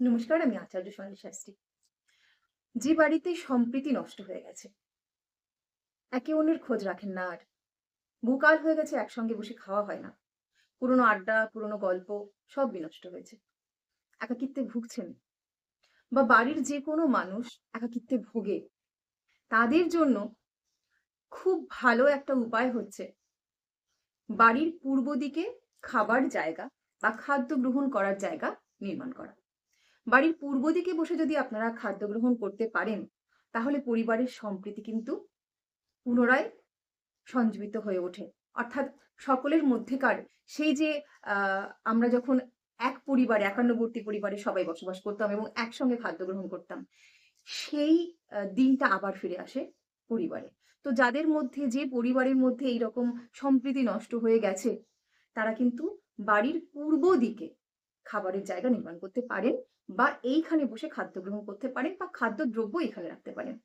নমস্কার, আমি আচার্য সোনালী শাস্ত্রী। যে বাড়িতে সম্প্রীতি নষ্ট হয়ে গেছে, একে অন্যের খোঁজ রাখেন না আর, বহুকাল হয়ে গেছে একসঙ্গে বসে খাওয়া হয় না, পুরনো আড্ডা, পুরনো গল্প সব বিনষ্ট হয়েছে। একাকিত্বে ভুগছেন বা বাড়ির যে কোনো মানুষ একাকিত্বে ভোগে, তাদের জন্য খুব ভালো একটা উপায় হচ্ছে বাড়ির পূর্ব দিকে খাবার জায়গা বা খাদ্য গ্রহণ করার জায়গা নির্মাণ করা। বাড়ির পূর্ব দিকে বসে যদি আপনারা খাদ্য গ্রহণ করতে পারেন, তাহলে পরিবারের সম্প্রীতি কিন্তু পুনরায় সঞ্জীবিত হয়ে ওঠে। অর্থাৎ সকলের মধ্যেকার সেই যে আ আমরা যখন এক পরিবারে একান্নবর্তী পরিবারে সবাই বসবাস করতাম এবং একসঙ্গে খাদ্য গ্রহণ করতাম, সেই দিনটা আবার ফিরে আসে পরিবারে। তো যাদের মধ্যে যে পরিবারের মধ্যে এইরকম সম্প্রীতি নষ্ট হয়ে গেছে, তারা কিন্তু বাড়ির পূর্ব দিকে খাবারের জায়গা নির্মাণ করতে পারেন বা এইখানে বসে খাদ্য গ্রহণ করতে পারেন বা খাদ্যদ্রব্য এখানে রাখতে পারেন।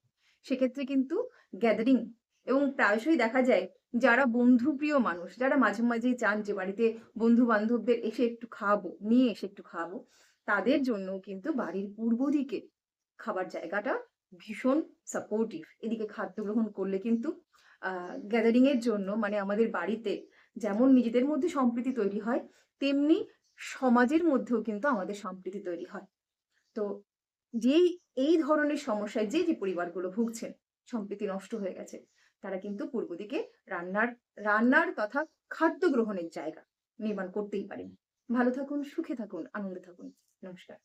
সেক্ষেত্রে কিন্তু গ্যাদারিং এবং প্রায়শই দেখা যায় যারা বন্ধুপ্রিয় মানুষ, যারা মাঝে, মাঝেই চান যে বাড়িতে বন্ধু-বান্ধবদের এসে একটু খাওয়াবো, নিয়ে এসে একটু খাওয়াবো, তাদের জন্যও কিন্তু বাড়ির পূর্ব দিকে খাবার জায়গাটা ভীষণ সাপোর্টিভ। এদিকে খাদ্য গ্রহণ করলে কিন্তু আ গ্যাদারিং এর জন্য মানে আমাদের বাড়িতে যেমন নিজেদের মধ্যে সম্প্রীতি তৈরি হয়, তেমনি সমাজের মধ্যেও কিন্তু আমাদের সম্প্রীতি তৈরি হয়। তো যেই এই ধরনের সমস্যায় যে পরিবারগুলো ভুগছেন, সম্প্রীতি নষ্ট হয়ে গেছে, তারা কিন্তু পূর্ব দিকে রান্নার রান্নার তথা খাদ্য গ্রহণের জায়গা নির্মাণ করতেই পারেন। ভালো থাকুন, সুখে থাকুন, আনন্দে থাকুন। নমস্কার।